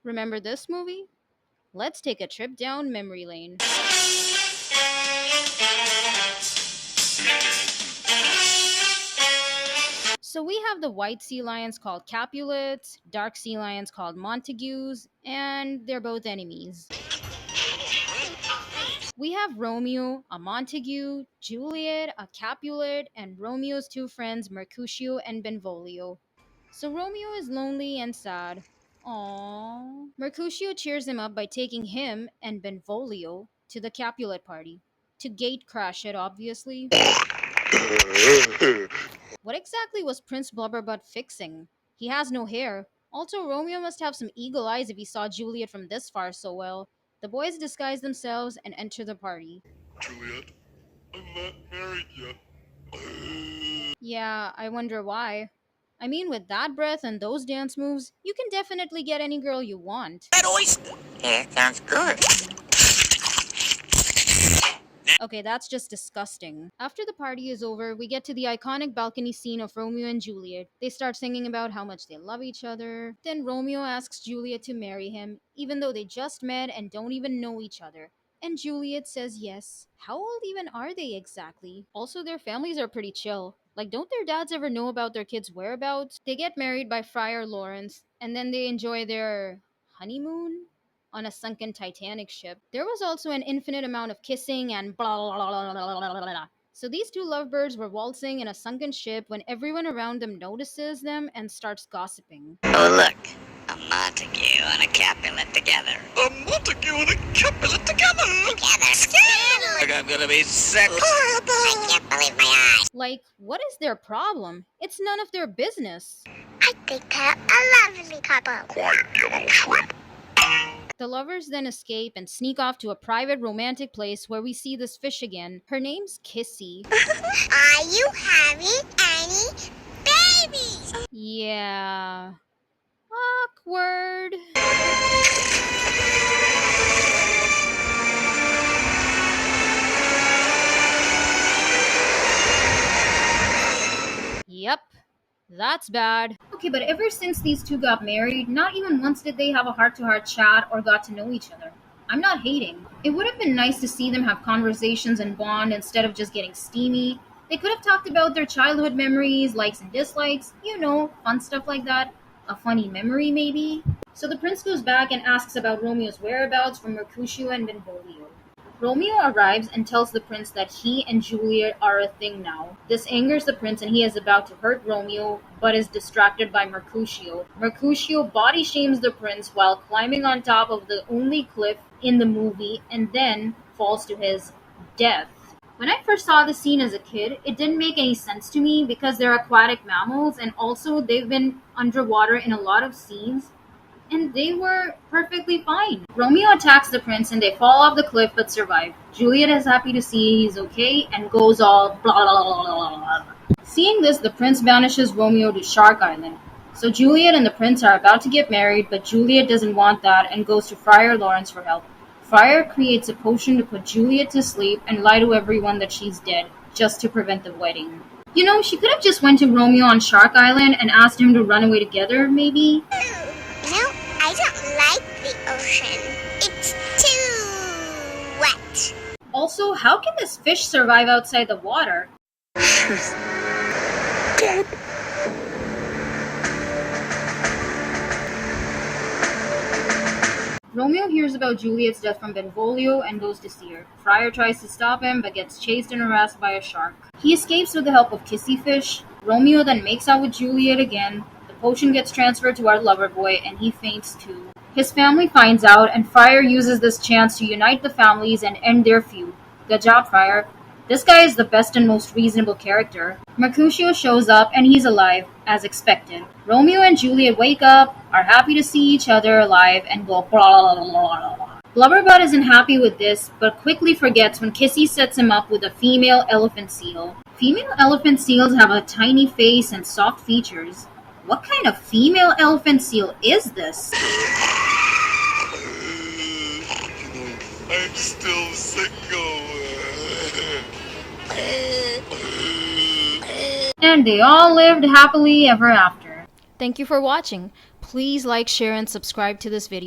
Remember this movie? Let's take a trip down memory lane. So we have the white sea lions called Capulets, dark sea lions called Montagues, and they're both enemies. We have Romeo, a Montague, Juliet, a Capulet, and Romeo's two friends, Mercutio and Benvolio. So Romeo is lonely and sad. Aww. Mercutio cheers him up by taking him and Benvolio to the Capulet party. To gate crash it, obviously. What exactly was Prince Blubberbutt fixing? He has no hair. Also, Romeo must have some eagle eyes if he saw Juliet from this far so well. The boys disguise themselves and enter the party. Juliet, I'm not married yet. Yeah, I wonder why. I mean, with that breath and those dance moves, you can definitely get any girl you want. That oyster. Yeah, sounds good. Okay, that's just disgusting. After the party is over, we get to the iconic balcony scene of Romeo and Juliet. They start singing about how much they love each other. Then Romeo asks Juliet to marry him, even though they just met and don't even know each other. And Juliet says yes. How old even are they exactly? Also, their families are pretty chill. Like, don't their dads ever know about their kids' whereabouts? They get married by Friar Lawrence, and then they enjoy their honeymoon on a sunken Titanic ship. There was also an infinite amount of kissing and blah blah blah blah blah blah blah. Blah. So these two lovebirds were waltzing in a sunken ship when everyone around them notices them and starts gossiping. Oh, look. A Montague and a Capulet together. A Montague and a Capulet together! Together. Scandalous. Like I'm gonna be sick. Horrible. I can't believe my eyes. Like, what is their problem? It's none of their business. I think they're a lovely couple. Quiet, you little shrimp. The lovers then escape and sneak off to a private romantic place where we see this fish again. Her name's Kissy. Are you having any babies? Yeah. Awkward. Yep, that's bad. Okay, but ever since these two got married, not even once did they have a heart-to-heart chat or got to know each other. I'm not hating. It would have been nice to see them have conversations and bond instead of just getting steamy. They could have talked about their childhood memories, likes and dislikes, fun stuff like that. A funny memory, maybe. So the prince goes back and asks about Romeo's whereabouts from Mercutio and Benvolio. Romeo arrives and tells the prince that he and Juliet are a thing now. This angers the prince and he is about to hurt Romeo, but is distracted by Mercutio. Mercutio body shames the prince while climbing on top of the only cliff in the movie and then falls to his death. When I first saw the scene as a kid, it didn't make any sense to me because they're aquatic mammals and also they've been underwater in a lot of scenes. And they were perfectly fine. Romeo attacks the prince and they fall off the cliff but survive. Juliet is happy to see he's okay and goes all blah blah blah blah blah. Seeing this, the prince banishes Romeo to Shark Island. So Juliet and the prince are about to get married, but Juliet doesn't want that and goes to Friar Lawrence for help. Friar creates a potion to put Juliet to sleep and lie to everyone that she's dead, just to prevent the wedding. She could have just went to Romeo on Shark Island and asked him to run away together, maybe? I don't like the ocean. It's too wet. Also, how can this fish survive outside the water? She's dead. Romeo hears about Juliet's death from Benvolio and goes to see her. Friar tries to stop him but gets chased and harassed by a shark. He escapes with the help of Kissy Fish. Romeo then makes out with Juliet again. The potion gets transferred to our lover boy and he faints too. His family finds out and Friar uses this chance to unite the families and end their feud. Good job, Friar. This guy is the best and most reasonable character. Mercutio shows up and he's alive, as expected. Romeo and Juliet wake up, are happy to see each other alive, and go blah blah blah blah. Blubberbutt isn't happy with this, but quickly forgets when Kissy sets him up with a female elephant seal. Female elephant seals have a tiny face and soft features. What kind of female elephant seal is this? I'm still single. And they all lived happily ever after. Thank you for watching. Please like, share, and subscribe to this video.